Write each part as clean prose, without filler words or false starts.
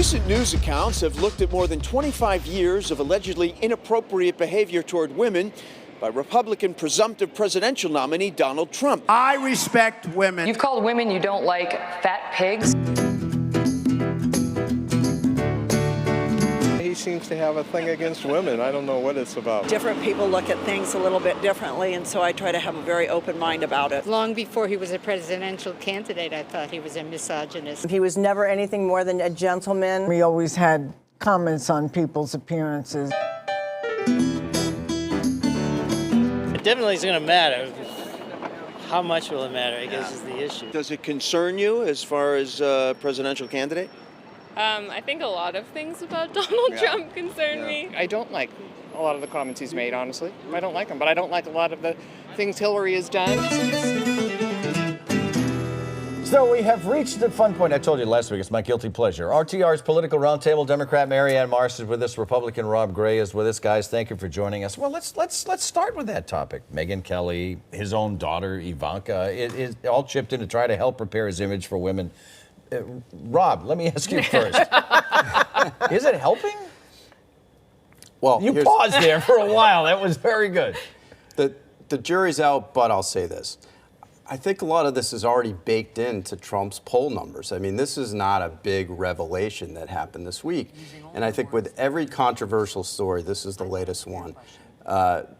Recent news accounts have looked at more than 25 years of allegedly inappropriate behavior toward women by Republican presumptive presidential nominee Donald Trump. I respect women. You've called women you don't like fat pigs. He seems to have a thing against women. I don't know what it's about. Different people look at things a little bit differently, and so I try to have a very open mind about it. Long before he was a presidential candidate, I thought he was a misogynist. He was never anything more than a gentleman. He always had comments on people's appearances. It definitely is going to matter. How much will it matter, I guess, is the issue. Does it concern you as far as presidential candidate? I think a lot of things about Donald Trump concern me. I don't like a lot of the comments he's made, honestly. I don't like them, but I don't like a lot of the things Hillary has done. So we have reached the fun point. I told you last week, it's my guilty pleasure. RTR's Political Roundtable, Democrat Marianne Marsh is with us, Republican Rob Gray is with us. Guys, thank you for joining us. Well, let's start with that topic. Megyn Kelly, his own daughter, Ivanka, is all chipped in to try to help prepare his image for women. Rob, let me ask you first. Is it helping? Well, you paused there for a while. That was very good. The jury's out, but I'll say this. I think a lot of this is already baked into Trump's poll numbers. I mean, this is not a big revelation that happened this week. And I think with every controversial story, this is the latest one,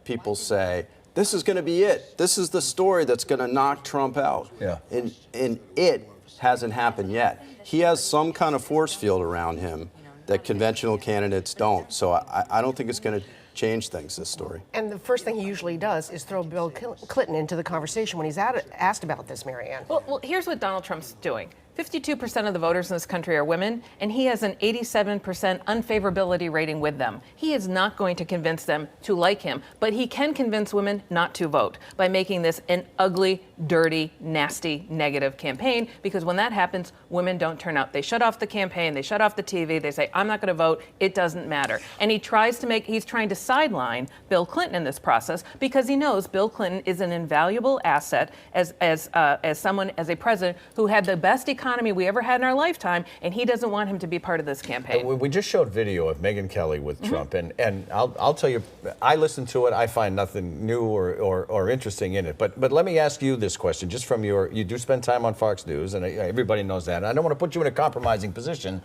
people say, this is going to be it. This is the story that's going to knock Trump out. Yeah. And it hasn't happened yet. He has some kind of force field around him that conventional candidates don't. So I don't think it's going to change things, this story. And the first thing he usually does is throw Bill Clinton into the conversation when he's asked about this, Marianne. Well, here's what Donald Trump's doing. 52% of the voters in this country are women, and he has an 87% unfavorability rating with them. He is not going to convince them to like him, but he can convince women not to vote by making this an ugly, dirty, nasty, negative campaign, because when that happens, women don't turn out. They shut off the campaign, they shut off the TV, they say, I'm not going to vote, it doesn't matter. And he's trying to sideline Bill Clinton in this process because he knows Bill Clinton is an invaluable asset as a president who had the best economy we ever had in our lifetime, and he doesn't want him to be part of this campaign. We just showed video of Megyn Kelly with Trump, and I'll tell you, I listened to it. I find nothing new or interesting in it. But let me ask you this question, just from you do spend time on Fox News, and everybody knows that. And I don't want to put you in a compromising position,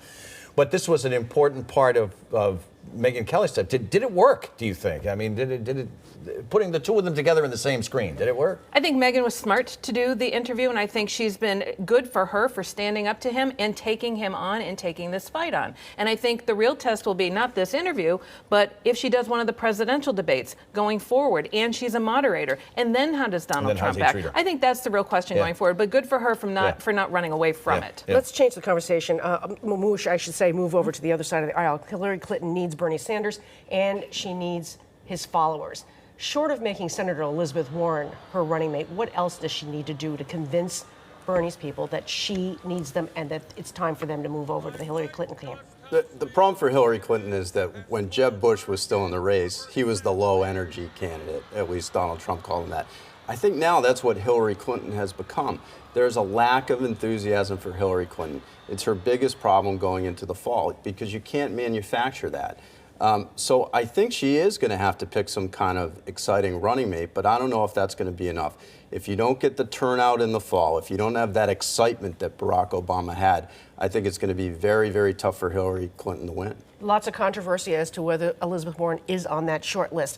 but this was an important part of Megyn Kelly's stuff. Did it work, do you think? I mean, did it putting the two of them together in the same screen, did it work? I think Megyn was smart to do the interview, and I think she's been good for her for standing up to him and taking him on and taking this fight on. And I think the real test will be not this interview, but if she does one of the presidential debates going forward, and she's a moderator, and then how does Donald Trump act? I think that's the real question going forward, but good for her for not running away from it. Let's change the conversation. I should say, move over to the other side of the aisle. Hillary Clinton needs Bernie Sanders, and she needs his followers. Short of making Senator Elizabeth Warren her running mate, what else does she need to do to convince Bernie's people that she needs them and that it's time for them to move over to the Hillary Clinton camp? The problem for Hillary Clinton is that when Jeb Bush was still in the race, he was the low-energy candidate. At least Donald Trump called him that. I think now that's what Hillary Clinton has become. There's a lack of enthusiasm for Hillary Clinton. It's her biggest problem going into the fall because you can't manufacture that. So I think she is going to have to pick some kind of exciting running mate, but I don't know if that's going to be enough. If you don't get the turnout in the fall, if you don't have that excitement that Barack Obama had, I think it's going to be very, very tough for Hillary Clinton to win. Lots of controversy as to whether Elizabeth Warren is on that short list.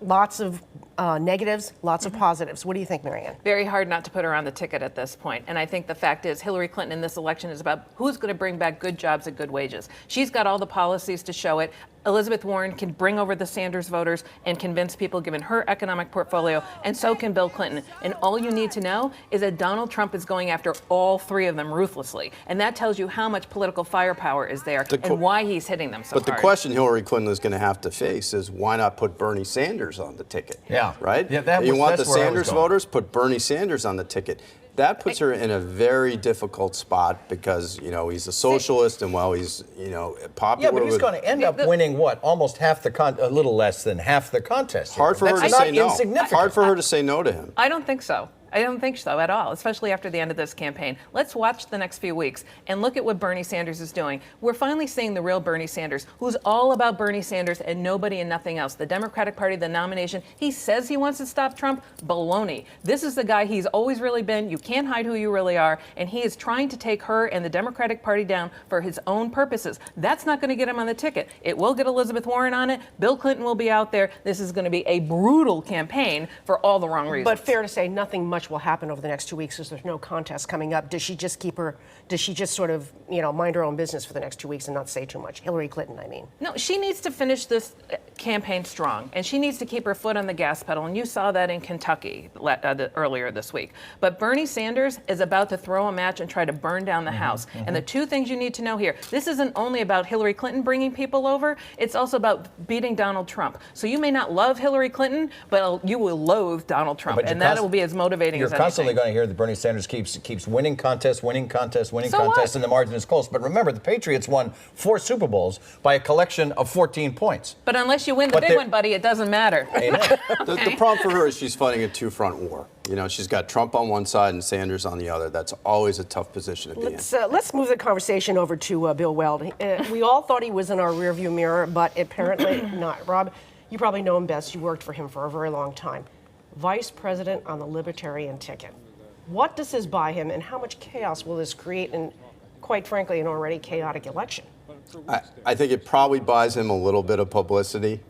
Lots of negatives, lots of positives. What do you think, Marianne? Very hard not to put her on the ticket at this point. And I think the fact is Hillary Clinton in this election is about who's going to bring back good jobs at good wages. She's got all the policies to show it. Elizabeth Warren can bring over the Sanders voters and convince people given her economic portfolio, and so can Bill Clinton. And all you need to know is that Donald Trump is going after all three of them ruthlessly. And that tells you how much political firepower is there and why he's hitting them so hard. But the question Hillary Clinton is going to have to face is why not put Bernie Sanders on the ticket? Yeah. Right? Yeah, you want the Sanders voters? Put Bernie Sanders on the ticket. That puts her in a very difficult spot because, you know, he's a socialist and while he's, you know, popular. Yeah, but he's going to end up winning what? Almost half the a little less than half the contest. Hard for her to say no. Hard for her to say no to him. I don't think so. I don't think so at all, especially after the end of this campaign. Let's watch the next few weeks and look at what Bernie Sanders is doing. We're finally seeing the real Bernie Sanders, who's all about Bernie Sanders and nobody and nothing else. The Democratic Party, the nomination, he says he wants to stop Trump. Baloney. This is the guy he's always really been. You can't hide who you really are. And he is trying to take her and the Democratic Party down for his own purposes. That's not going to get him on the ticket. It will get Elizabeth Warren on it. Bill Clinton will be out there. This is going to be a brutal campaign for all the wrong reasons. But fair to say, nothing much will happen over the next 2 weeks because there's no contest coming up. Does she just sort of, mind her own business for the next 2 weeks and not say too much? Hillary Clinton, I mean. No, she needs to finish this campaign strong, and she needs to keep her foot on the gas pedal, and you saw that in Kentucky earlier this week. But Bernie Sanders is about to throw a match and try to burn down the House. And the two things you need to know here, this isn't only about Hillary Clinton bringing people over, it's also about beating Donald Trump. So you may not love Hillary Clinton, but you will loathe Donald Trump, and that will be as motivating as anything. You're constantly going to hear that Bernie Sanders keeps winning contests, and the margin is close. But remember, the Patriots won 4 Super Bowls by a collection of 14 points. But unless you win the big one, buddy, it doesn't matter. The problem for her is she's fighting a two-front war. She's got Trump on one side and Sanders on the other. That's always a tough position to be in. Let's move the conversation over to Bill Weld. We all thought he was in our rearview mirror, but apparently not. Rob, you probably know him best. You worked for him for a very long time. Vice President on the Libertarian ticket. What does this buy him, and how much chaos will this create in, quite frankly, an already chaotic election? I think it probably buys him a little bit of publicity,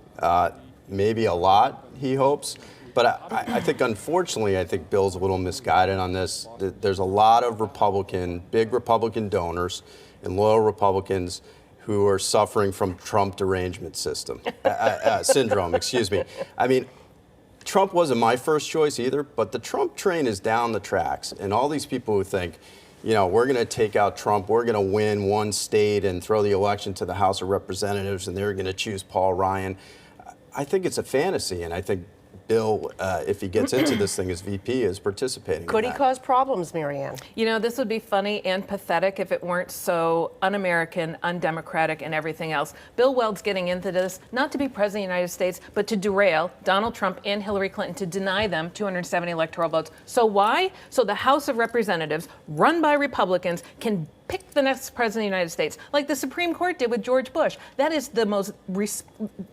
maybe a lot, he hopes. But I think, unfortunately, I think Bill's a little misguided on this. There's a lot of big Republican donors and loyal Republicans who are suffering from Trump derangement syndrome, excuse me. I mean, Trump wasn't my first choice either, but the Trump train is down the tracks. And all these people who think, we're going to take out Trump, we're going to win one state and throw the election to the House of Representatives, and they're going to choose Paul Ryan. I think it's a fantasy, and I think Bill, if he gets into this thing as VP, is participating. Could he cause problems, Marianne? This would be funny and pathetic if it weren't so un-American, undemocratic, and everything else. Bill Weld's getting into this not to be president of the United States, but to derail Donald Trump and Hillary Clinton, to deny them 270 electoral votes. So why? So the House of Representatives, run by Republicans, can pick the next president of the United States, like the Supreme Court did with George Bush. That is the most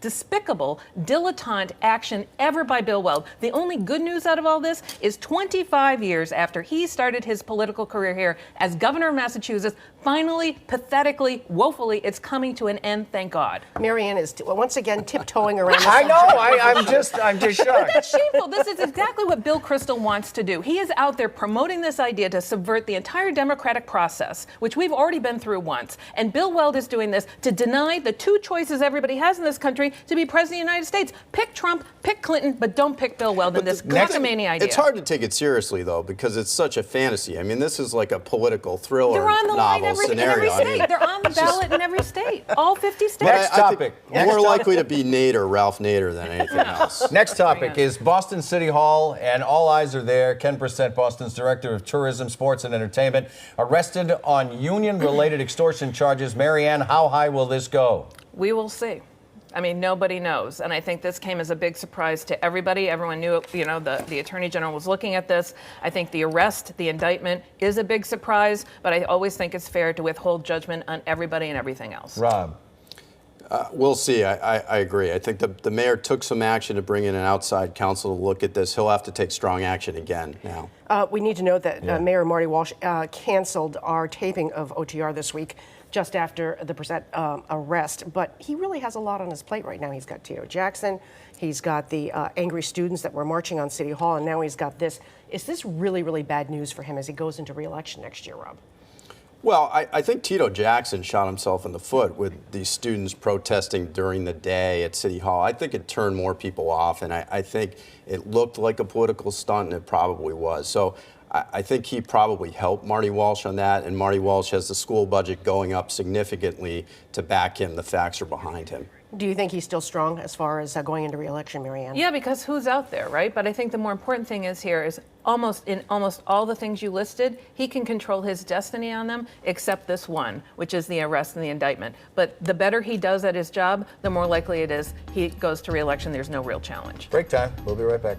despicable, dilettante action ever by Bill Weld. The only good news out of all this is 25 years after he started his political career here as governor of Massachusetts, finally, pathetically, woefully, it's coming to an end, thank God. Marianne is once again tiptoeing around the I know, I'm just shocked. That's shameful. This is exactly what Bill Kristol wants to do. He is out there promoting this idea to subvert the entire democratic process, which we've already been through once. And Bill Weld is doing this to deny the two choices everybody has in this country to be president of the United States. Pick Trump, pick Clinton, but don't pick Bill Weld in this cockamamie idea. It's hard to take it seriously, though, because it's such a fantasy. I mean, this is like a political thriller They're on the line novel in every state. They're on the ballot in every state. All 50 states. Next topic. More likely to be Nader, Ralph Nader, than anything else. Next topic is Boston City Hall, and all eyes are there. Ken Brissett, Boston's Director of Tourism, Sports, and Entertainment, arrested on union-related extortion charges. Marianne, how high will this go? We will see. I mean, nobody knows. And I think this came as a big surprise to everybody. Everyone knew, the Attorney General was looking at this. I think the arrest, the indictment is a big surprise, but I always think it's fair to withhold judgment on everybody and everything else. Rob. We'll see. I agree. I think the mayor took some action to bring in an outside counsel to look at this. He'll have to take strong action again now. We need to note that Mayor Marty Walsh canceled our taping of OTR this week, just after the Brissett arrest. But he really has a lot on his plate right now. He's got Tito Jackson. He's got the angry students that were marching on City Hall, and now he's got this. Is this really, really bad news for him as he goes into re-election next year, Rob? Well, I think Tito Jackson shot himself in the foot with these students protesting during the day at City Hall. I think it turned more people off, and I think it looked like a political stunt, and it probably was. So I think he probably helped Marty Walsh on that, and Marty Walsh has the school budget going up significantly to back him. The facts are behind him. Do you think he's still strong as far as going into re-election, Marianne? Yeah, because who's out there, right? But I think the more important thing is almost all the things you listed, he can control his destiny on them, except this one, which is the arrest and the indictment. But the better he does at his job, the more likely it is he goes to re-election. There's no real challenge. Break time. We'll be right back.